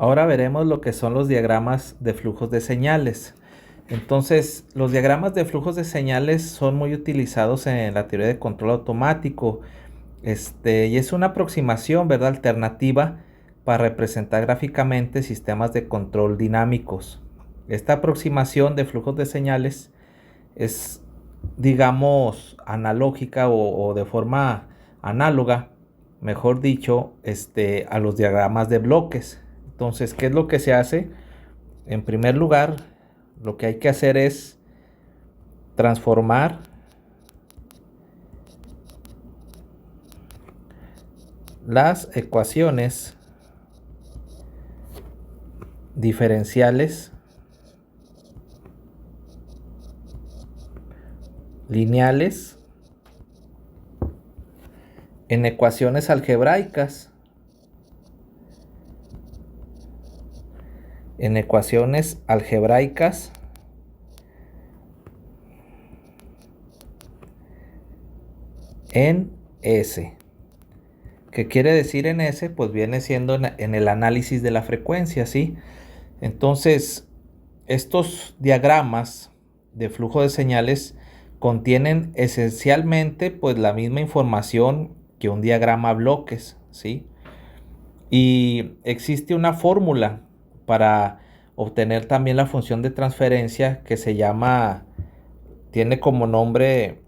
Ahora veremos lo que son los diagramas de flujos de señales. Entonces, los diagramas de flujos de señales son muy utilizados en la teoría de control automático. Y es una aproximación, ¿verdad?, alternativa para representar gráficamente sistemas de control dinámicos. Esta aproximación de flujos de señales es, digamos, analógica o de forma análoga, mejor dicho, a los diagramas de bloques. Entonces, ¿qué es lo que se hace? En primer lugar, lo que hay que hacer es transformar las ecuaciones diferenciales lineales en ecuaciones algebraicas. En ecuaciones algebraicas en S. ¿Qué quiere decir en S? Pues viene siendo en el análisis de la frecuencia, ¿sí? Entonces, estos diagramas de flujo de señales contienen esencialmente pues la misma información que un diagrama bloques, ¿sí? Y existe una fórmula para obtener también la función de transferencia que se llama, tiene como nombre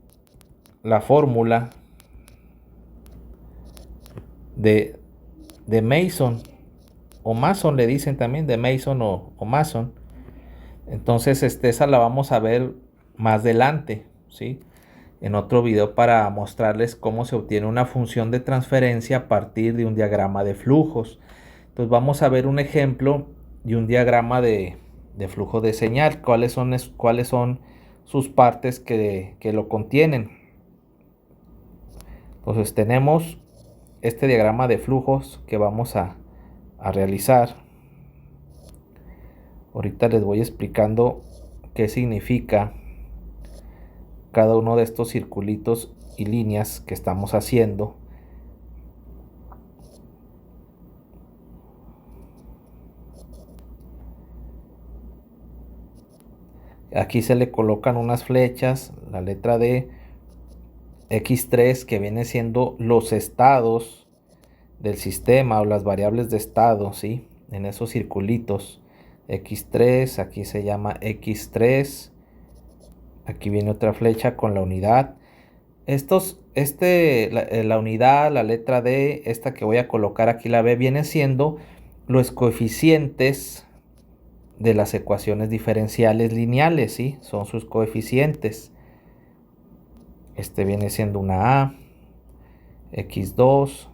la fórmula de Mason o Mason, le dicen también de Mason o Mason. Entonces esa la vamos a ver más adelante, ¿sí?, en otro video, para mostrarles cómo se obtiene una función de transferencia a partir de un diagrama de flujos. Entonces vamos a ver un ejemplo de un diagrama de flujo de señal, cuáles son sus partes que lo contienen. Entonces tenemos este diagrama de flujos que vamos a realizar. Ahorita les voy explicando qué significa cada uno de estos circulitos y líneas que estamos haciendo. Aquí se le colocan unas flechas, la letra D, X3, que viene siendo los estados del sistema o las variables de estado, ¿sí?, en esos circulitos. X3, aquí se llama X3. Aquí viene otra flecha con la unidad. La unidad, la letra D, esta que voy a colocar aquí, la B, viene siendo los coeficientes de las ecuaciones diferenciales lineales, ¿sí? Son sus coeficientes. Este viene siendo una A, X2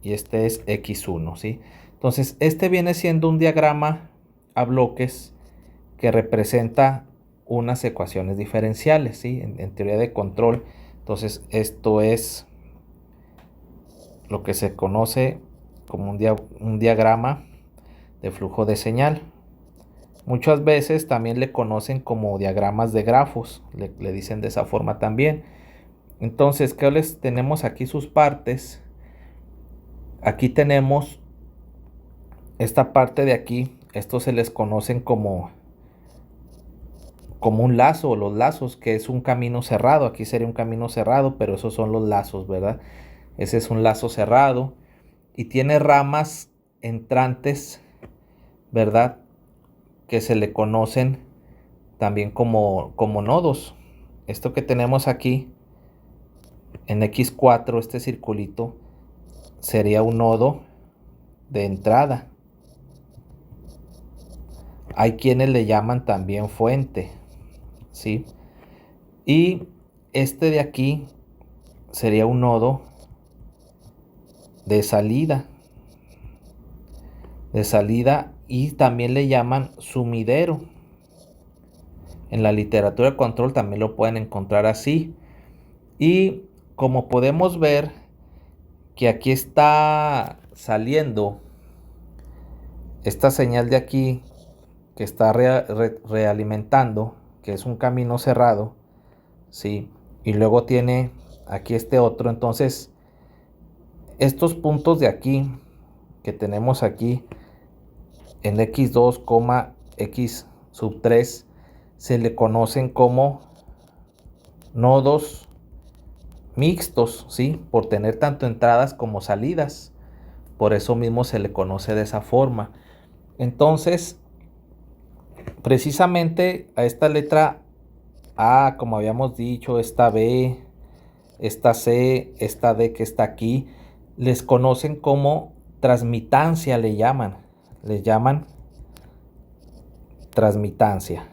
y este es X1, ¿sí? Entonces, este viene siendo un diagrama a bloques que representa unas ecuaciones diferenciales, ¿sí?, en teoría de control. Entonces, esto es lo que se conoce como un diagrama de flujo de señal. Muchas veces también le conocen como diagramas de grafos, le dicen de esa forma también. Entonces, ¿qué les tenemos aquí? Sus partes. Aquí tenemos esta parte de aquí. Estos se les conocen como un lazo, o los lazos, que es un camino cerrado. Aquí sería un camino cerrado, pero esos son los lazos, ¿verdad? Ese es un lazo cerrado y tiene ramas entrantes, ¿verdad?, que se le conocen también como nodos. Esto que tenemos aquí en X4, este circulito, sería un nodo de entrada. Hay quienes le llaman también fuente, ¿sí? Y este de aquí sería un nodo de salida. Y también le llaman sumidero. En la literatura de control también lo pueden encontrar así. Y como podemos ver que aquí está saliendo esta señal de aquí, que está realimentando, que es un camino cerrado, ¿sí? Y luego tiene aquí este otro. Entonces, estos puntos de aquí que tenemos aquí en x2, x sub 3 se le conocen como nodos mixtos, ¿sí? Por tener tanto entradas como salidas. Por eso mismo se le conoce de esa forma. Entonces, precisamente a esta letra A, como habíamos dicho, esta B, esta C, esta D que está aquí, les conocen como transmitancia, le llaman transmitancia.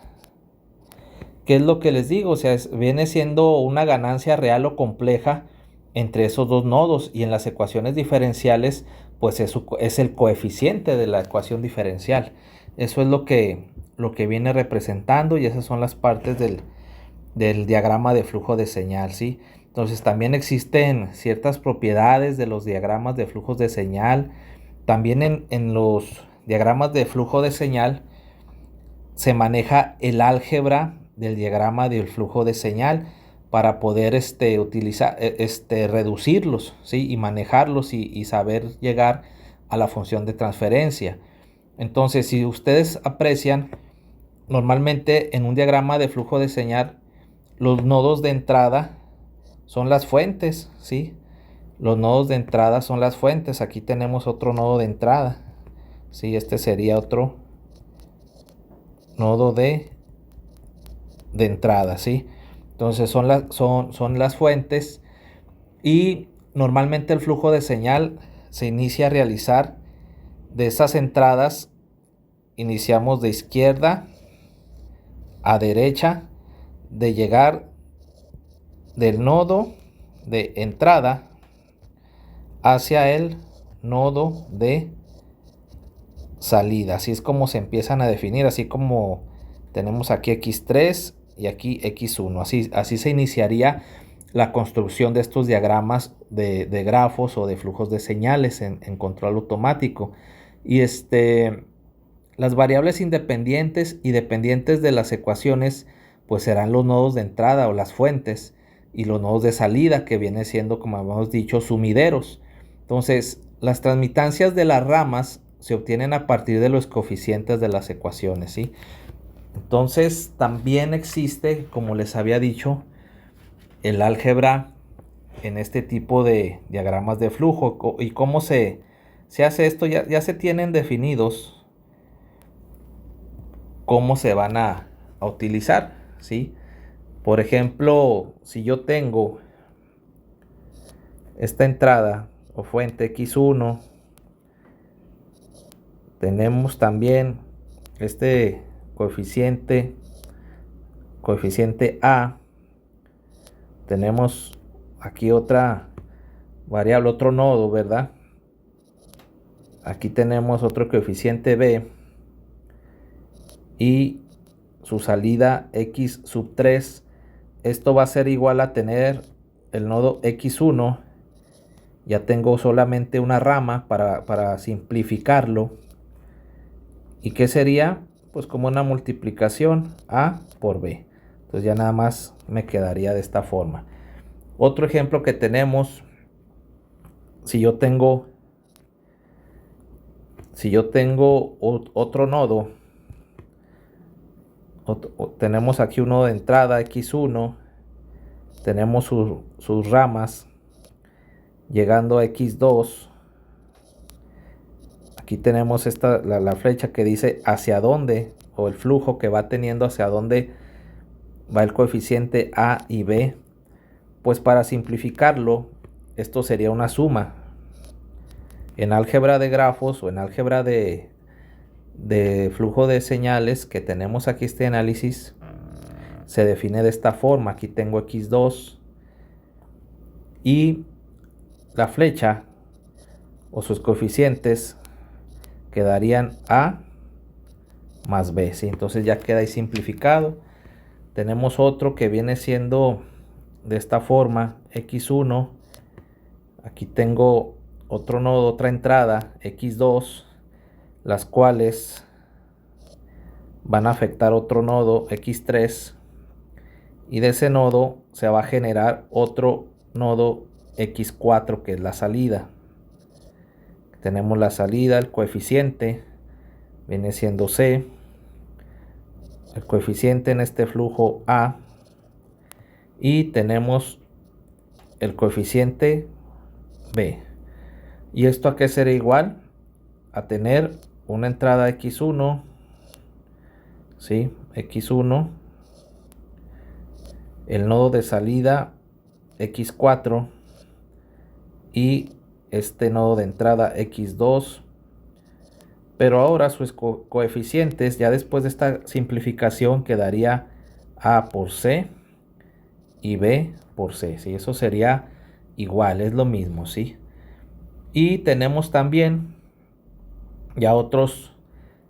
¿Qué es lo que les digo? O sea, viene siendo una ganancia real o compleja entre esos dos nodos, y en las ecuaciones diferenciales pues es el coeficiente de la ecuación diferencial. Eso es lo que viene representando, y esas son las partes del diagrama de flujo de señal, ¿sí? Entonces también existen ciertas propiedades de los diagramas de flujos de señal. También en los diagramas de flujo de señal se maneja el álgebra del diagrama del flujo de señal para poder reducirlos, ¿sí? Y manejarlos y saber llegar a la función de transferencia. Entonces, si ustedes aprecian, normalmente en un diagrama de flujo de señal, los nodos de entrada son las fuentes, ¿sí? Los nodos de entrada son las fuentes. Aquí tenemos otro nodo de entrada, ¿sí? Este sería otro nodo de entrada, ¿sí? Entonces son las fuentes, y normalmente el flujo de señal se inicia a realizar de esas entradas. Iniciamos de izquierda a derecha, de llegar del nodo de entrada hacia el nodo de salida. Así es como se empiezan a definir, así como tenemos aquí x3 y aquí x1. Así se iniciaría la construcción de estos diagramas de grafos o de flujos de señales en control automático. Y las variables independientes y dependientes de las ecuaciones pues serán los nodos de entrada o las fuentes, y los nodos de salida, que viene siendo, como hemos dicho, sumideros. Entonces, las transmitancias de las ramas se obtienen a partir de los coeficientes de las ecuaciones, ¿sí? Entonces, también existe, como les había dicho, el álgebra en este tipo de diagramas de flujo. ¿Y cómo se hace esto? Ya se tienen definidos cómo se van a utilizar, ¿sí? Por ejemplo, si yo tengo esta entrada o fuente x1, tenemos también este coeficiente A, tenemos aquí otra variable, otro nodo, ¿verdad? Aquí tenemos otro coeficiente B y su salida x sub 3. Esto va a ser igual a tener el nodo x1. Ya tengo solamente una rama para simplificarlo. ¿Y qué sería? Pues como una multiplicación A por B. Entonces ya nada más me quedaría de esta forma. Otro ejemplo que tenemos, si yo tengo otro nodo, tenemos aquí un nodo de entrada x1, tenemos sus ramas llegando a x2. Aquí tenemos la flecha que dice hacia dónde, o el flujo que va teniendo hacia dónde va el coeficiente A y B. Pues para simplificarlo, esto sería una suma. En álgebra de grafos o en álgebra de flujo de señales que tenemos aquí, este análisis se define de esta forma. Aquí tengo x2 y la flecha o sus coeficientes quedarían A más B, ¿sí? Entonces ya queda ahí simplificado. Tenemos otro que viene siendo de esta forma, x1. Aquí tengo otro nodo, otra entrada, x2, las cuales van a afectar otro nodo, x3, y de ese nodo se va a generar otro nodo, x4, que es la salida. Tenemos la salida, el coeficiente viene siendo C, el coeficiente en este flujo A, y tenemos el coeficiente B. ¿Y esto a qué será igual? A tener una entrada X1, ¿sí? X1, el nodo de salida X4 y este nodo de entrada X2. Pero ahora sus coeficientes, ya después de esta simplificación, quedaría A por C y B por C, ¿sí? Eso sería igual, es lo mismo, ¿sí? Y tenemos también ya otros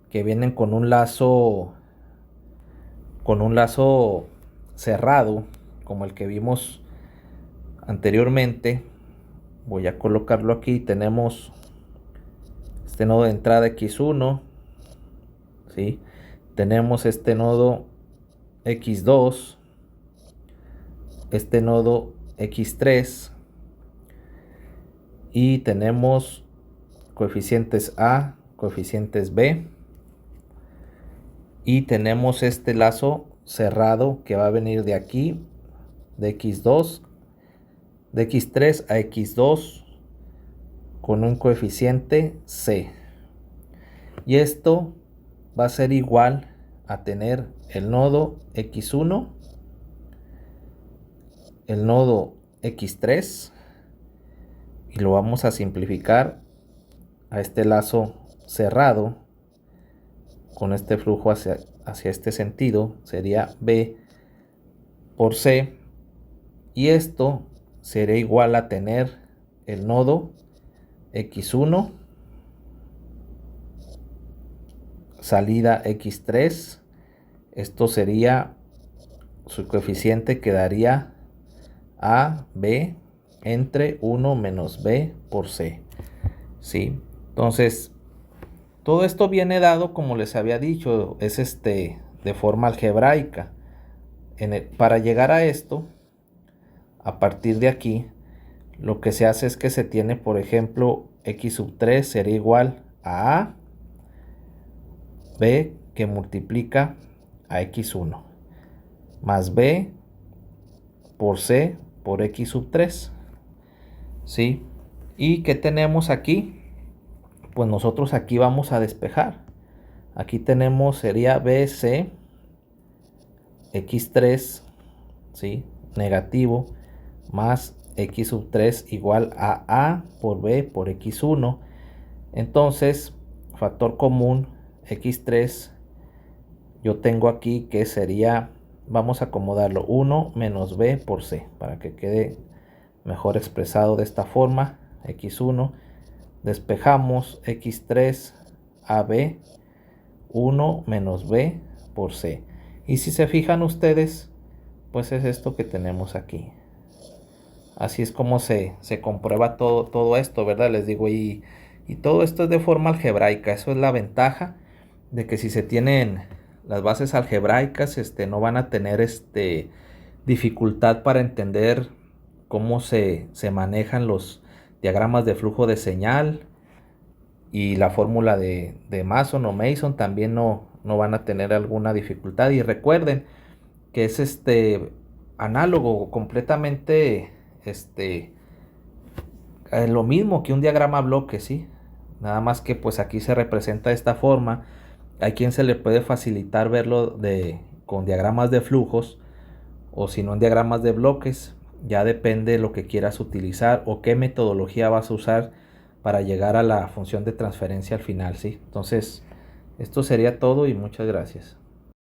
que vienen con un lazo cerrado, como el que vimos anteriormente. Voy a colocarlo aquí. Tenemos este nodo de entrada X1, ¿sí? Tenemos este nodo X2, este nodo X3, y tenemos coeficientes A, coeficientes B, y tenemos este lazo cerrado que va a venir de aquí, de X2, de X3 a X2, con un coeficiente C. Y esto va a ser igual a tener el nodo X1, el nodo X3, y lo vamos a simplificar a este lazo cerrado con este flujo hacia este sentido, sería B por C, y esto será igual a tener el nodo X1, salida X3, esto sería, su coeficiente quedaría A, B, entre 1 menos B por C, ¿sí? Entonces, todo esto viene dado, como les había dicho, es de forma algebraica. Para llegar a esto, a partir de aquí, lo que se hace es que se tiene, por ejemplo, X sub 3 sería igual a B que multiplica a X1 más B por C por X sub 3, ¿sí? ¿Y qué tenemos aquí? Pues nosotros aquí vamos a despejar. Aquí tenemos, sería BC X3, ¿sí? Negativo, más X sub 3 igual a A por B por X1. Entonces, factor común X3, yo tengo aquí que sería, vamos a acomodarlo, 1 menos B por C, para que quede mejor expresado de esta forma. X1, despejamos X3 AB, 1 menos B por C. Y si se fijan ustedes, pues es esto que tenemos aquí. Así es como se comprueba todo esto, ¿verdad? Les digo, y todo esto es de forma algebraica. Eso es la ventaja de que si se tienen las bases algebraicas, no van a tener dificultad para entender cómo se manejan los diagramas de flujo de señal, y la fórmula de Mason o Mason también no van a tener alguna dificultad. Y recuerden que es análogo completamente lo mismo que un diagrama bloque, ¿sí? Nada más que pues aquí se representa de esta forma. Hay quien se le puede facilitar verlo con diagramas de flujos, o si no en diagramas de bloques. Ya depende de lo que quieras utilizar o qué metodología vas a usar para llegar a la función de transferencia al final, ¿sí? Entonces, esto sería todo y muchas gracias.